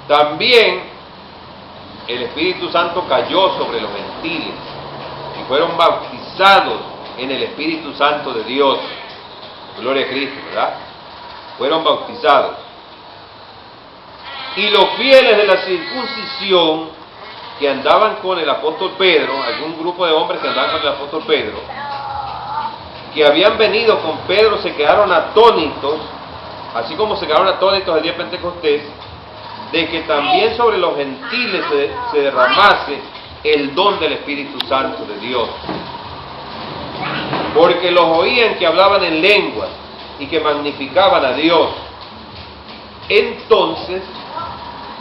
También el Espíritu Santo cayó sobre los gentiles y fueron bautizados en el Espíritu Santo de Dios. Gloria a Cristo, ¿verdad? Fueron bautizados. Y los fieles de la circuncisión que andaban con el apóstol Pedro, algún grupo de hombres que andaban con el apóstol Pedro, que habían venido con Pedro, se quedaron atónitos, así como se quedaron atónitos el día de Pentecostés, de que también sobre los gentiles se derramase el don del Espíritu Santo de Dios. Porque los oían que hablaban en lenguas y que magnificaban a Dios. Entonces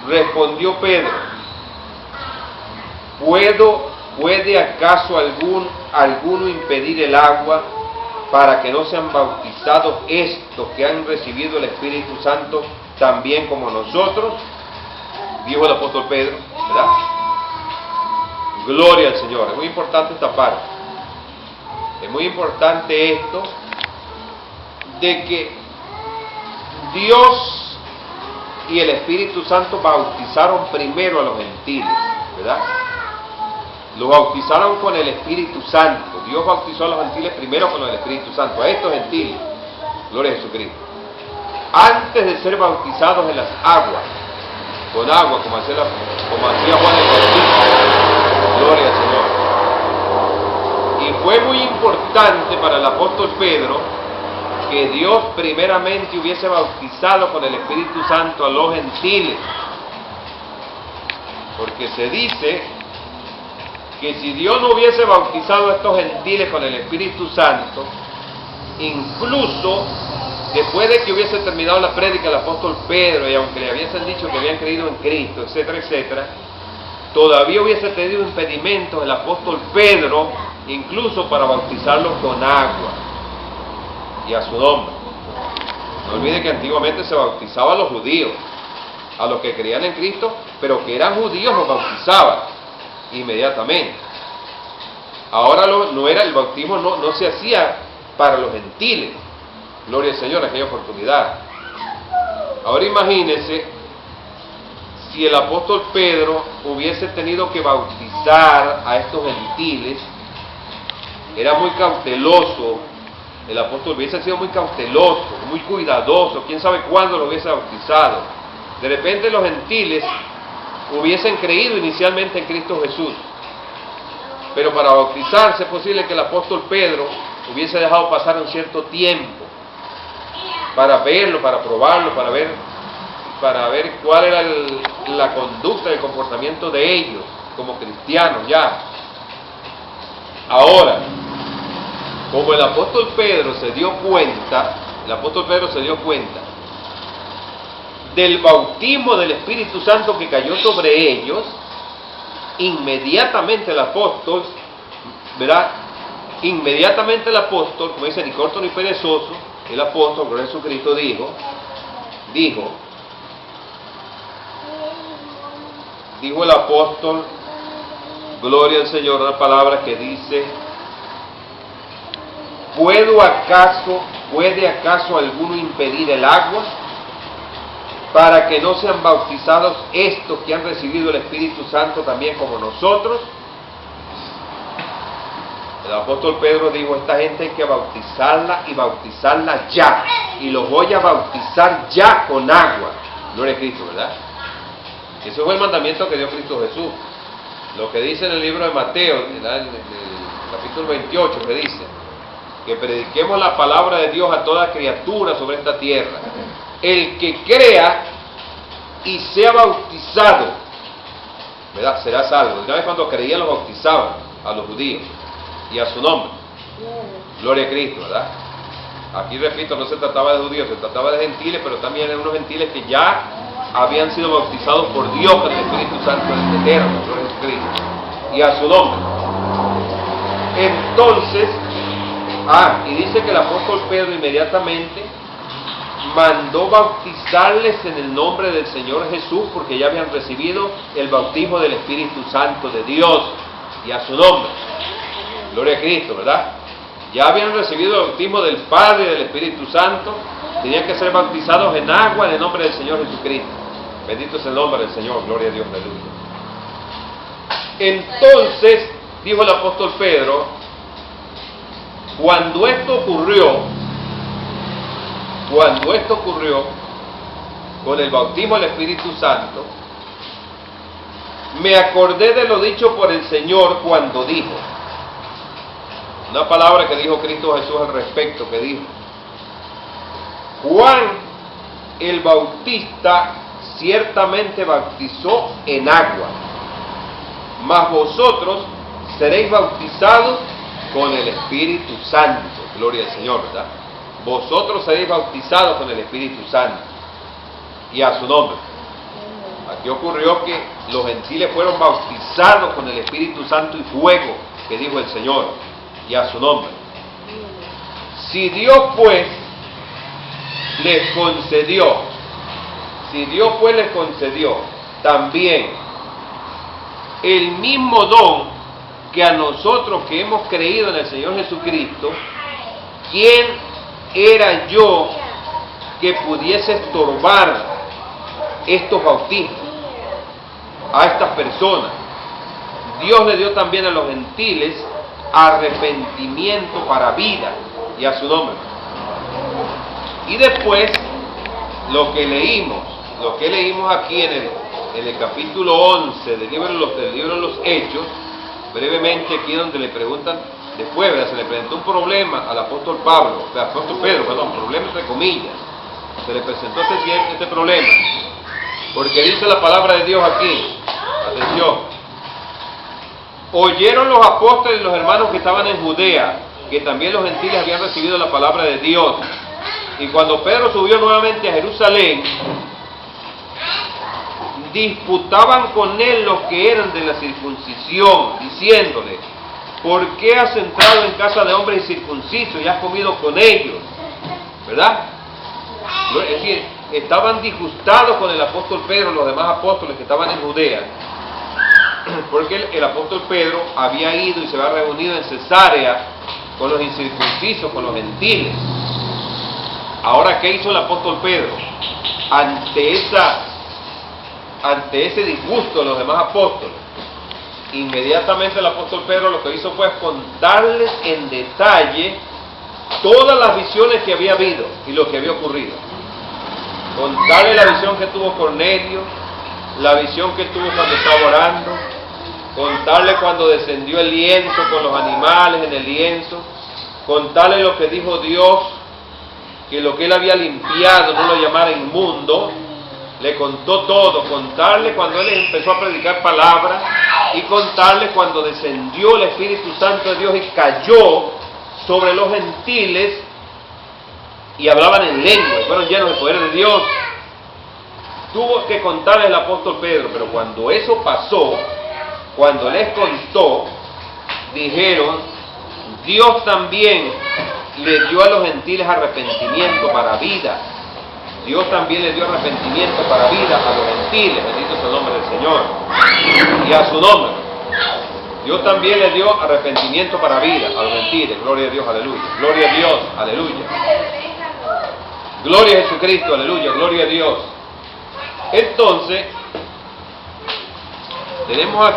respondió Pedro: ¿Puede acaso alguno impedir el agua para que no sean bautizados estos que han recibido el Espíritu Santo también como nosotros? Dijo el apóstol Pedro, ¿verdad? Gloria al Señor. Es muy importante esta parte. Es muy importante esto de que Dios y el Espíritu Santo bautizaron primero a los gentiles, ¿verdad? Los bautizaron con el Espíritu Santo. Dios bautizó a los gentiles primero con el Espíritu Santo, a estos gentiles. Gloria a Jesucristo. Antes de ser bautizados en las aguas, con agua, como hacía Juan el Bautista. Gloria al Señor. Y fue muy importante para el apóstol Pedro que Dios primeramente hubiese bautizado con el Espíritu Santo a los gentiles. Porque se dice que si Dios no hubiese bautizado a estos gentiles con el Espíritu Santo, incluso después de que hubiese terminado la prédica del apóstol Pedro, y aunque le hubiesen dicho que habían creído en Cristo, etcétera, etcétera, todavía hubiese tenido impedimentos el apóstol Pedro, incluso para bautizarlos con agua y a su nombre. No olvide que antiguamente se bautizaba a los judíos, a los que creían en Cristo, pero que eran judíos los bautizaban inmediatamente. Ahora no era el bautismo, no se hacía para los gentiles. Gloria al Señor, en aquella oportunidad. Ahora imagínense si el apóstol Pedro hubiese tenido que bautizar a estos gentiles. Era muy cauteloso, el apóstol hubiese sido muy cauteloso, muy cuidadoso, quién sabe cuándo lo hubiese bautizado. De repente los gentiles hubiesen creído inicialmente en Cristo Jesús, pero para bautizarse es posible que el apóstol Pedro hubiese dejado pasar un cierto tiempo para verlo, para probarlo, para ver cuál era la conducta, el comportamiento de ellos como cristianos ya. Ahora, como el apóstol Pedro se dio cuenta del bautismo del Espíritu Santo que cayó sobre ellos, inmediatamente el apóstol, ¿verdad? Inmediatamente el apóstol, como dice, ni corto ni perezoso, el apóstol, por Jesucristo, dijo el apóstol, gloria al Señor, una palabra que dice: ¿puede acaso alguno impedir el agua para que no sean bautizados estos que han recibido el Espíritu Santo también como nosotros? El apóstol Pedro dijo: esta gente hay que bautizarla y bautizarla ya, y los voy a bautizar ya con agua. Gloria a Cristo, ¿verdad? Ese fue el mandamiento que dio Cristo Jesús. Lo que dice en el libro de Mateo, en el capítulo 28, que dice que prediquemos la palabra de Dios a toda criatura sobre esta tierra. El que crea y sea bautizado, ¿verdad?, será salvo. Una vez cuando creían los bautizaban a los judíos y a su nombre. Gloria a Cristo, ¿verdad? Aquí repito, no se trataba de judíos, se trataba de gentiles, pero también eran unos gentiles que ya habían sido bautizados por Dios con el Espíritu Santo del Eterno, gloria a Jesucristo, y a su nombre. Entonces, y dice que el apóstol Pedro inmediatamente mandó bautizarles en el nombre del Señor Jesús, porque ya habían recibido el bautismo del Espíritu Santo de Dios y a su nombre. Gloria a Cristo, ¿verdad? Ya habían recibido el bautismo del Padre y del Espíritu Santo, tenían que ser bautizados en agua en el nombre del Señor Jesucristo. Bendito es el nombre del Señor, gloria a Dios, aleluya. Entonces, dijo el apóstol Pedro, cuando esto ocurrió con el bautismo del Espíritu Santo, me acordé de lo dicho por el Señor cuando dijo, una palabra que dijo Cristo Jesús al respecto, que dijo, Juan el Bautista ciertamente bautizó en agua, mas vosotros seréis bautizados con el Espíritu Santo. Gloria al Señor, ¿verdad? Vosotros seréis bautizados con el Espíritu Santo. Y a su nombre. Aquí ocurrió que los gentiles fueron bautizados con el Espíritu Santo y fuego, que dijo el Señor, y a su nombre. Si Dios pues les concedió también el mismo don que a nosotros que hemos creído en el Señor Jesucristo, ¿quién era yo que pudiese estorbar estos bautismos a estas personas? Dios le dio también a los gentiles arrepentimiento para vida, y a su nombre. Y después lo que leímos aquí en el capítulo 11 del libro de los Hechos, brevemente aquí donde le preguntan, después se le presentó un problema al apóstol Pedro, problema entre comillas, se le presentó este problema, porque dice la palabra de Dios aquí, atención, oyeron los apóstoles y los hermanos que estaban en Judea, que también los gentiles habían recibido la palabra de Dios, y cuando Pedro subió nuevamente a Jerusalén, disputaban con él los que eran de la circuncisión, diciéndole, ¿por qué has entrado en casa de hombres incircuncisos y has comido con ellos? ¿Verdad? Es decir, estaban disgustados con el apóstol Pedro, los demás apóstoles que estaban en Judea, porque el apóstol Pedro había ido y se había reunido en Cesarea con los incircuncisos, con los gentiles. Ahora, ¿qué hizo el apóstol Pedro? Ante ese disgusto de los demás apóstoles, inmediatamente el apóstol Pedro lo que hizo fue contarles en detalle todas las visiones que había habido y lo que había ocurrido. Contarle la visión que tuvo Cornelio, la visión que tuvo cuando estaba orando, contarle cuando descendió el lienzo con los animales en el lienzo, contarle lo que dijo Dios, que lo que él había limpiado no lo llamara inmundo. Le contó todo, contarle cuando él empezó a predicar palabra y contarle cuando descendió el Espíritu Santo de Dios y cayó sobre los gentiles y hablaban en lengua y fueron llenos del poder de Dios. Tuvo que contarles el apóstol Pedro, pero cuando eso pasó, cuando les contó, dijeron, Dios también le dio a los gentiles arrepentimiento para vida. Dios también le dio arrepentimiento para vida a los gentiles, bendito es el nombre del Señor, y a su nombre. Dios también le dio arrepentimiento para vida a los gentiles, gloria a Dios, aleluya, gloria a Dios, aleluya, gloria a Jesucristo, aleluya, gloria a Dios. Entonces, tenemos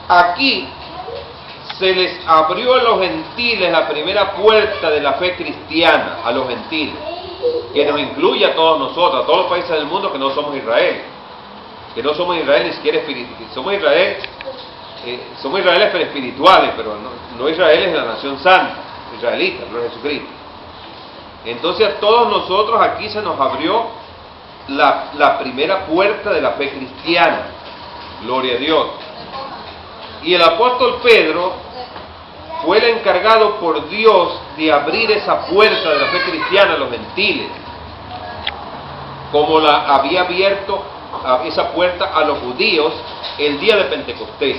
aquí se les abrió a los gentiles la primera puerta de la fe cristiana, a los gentiles, que nos incluye a todos nosotros, a todos los países del mundo que no somos Israel, ni siquiera espirituales, somos Israeles pero espirituales, pero no Israeles de la nación santa, israelitas, no Jesucristo. Entonces a todos nosotros aquí se nos abrió la primera puerta de la fe cristiana, gloria a Dios. Y el apóstol Pedro fue el encargado por Dios de abrir esa puerta de la fe cristiana a los gentiles, como la había abierto esa puerta a los judíos el día de Pentecostés,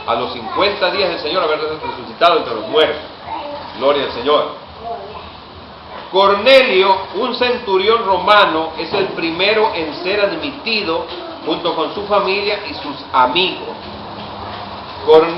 a los 50 días del Señor haber resucitado entre los muertos. Gloria al Señor. Cornelio, un centurión romano, es el primero en ser admitido junto con su familia y sus amigos. Cornelio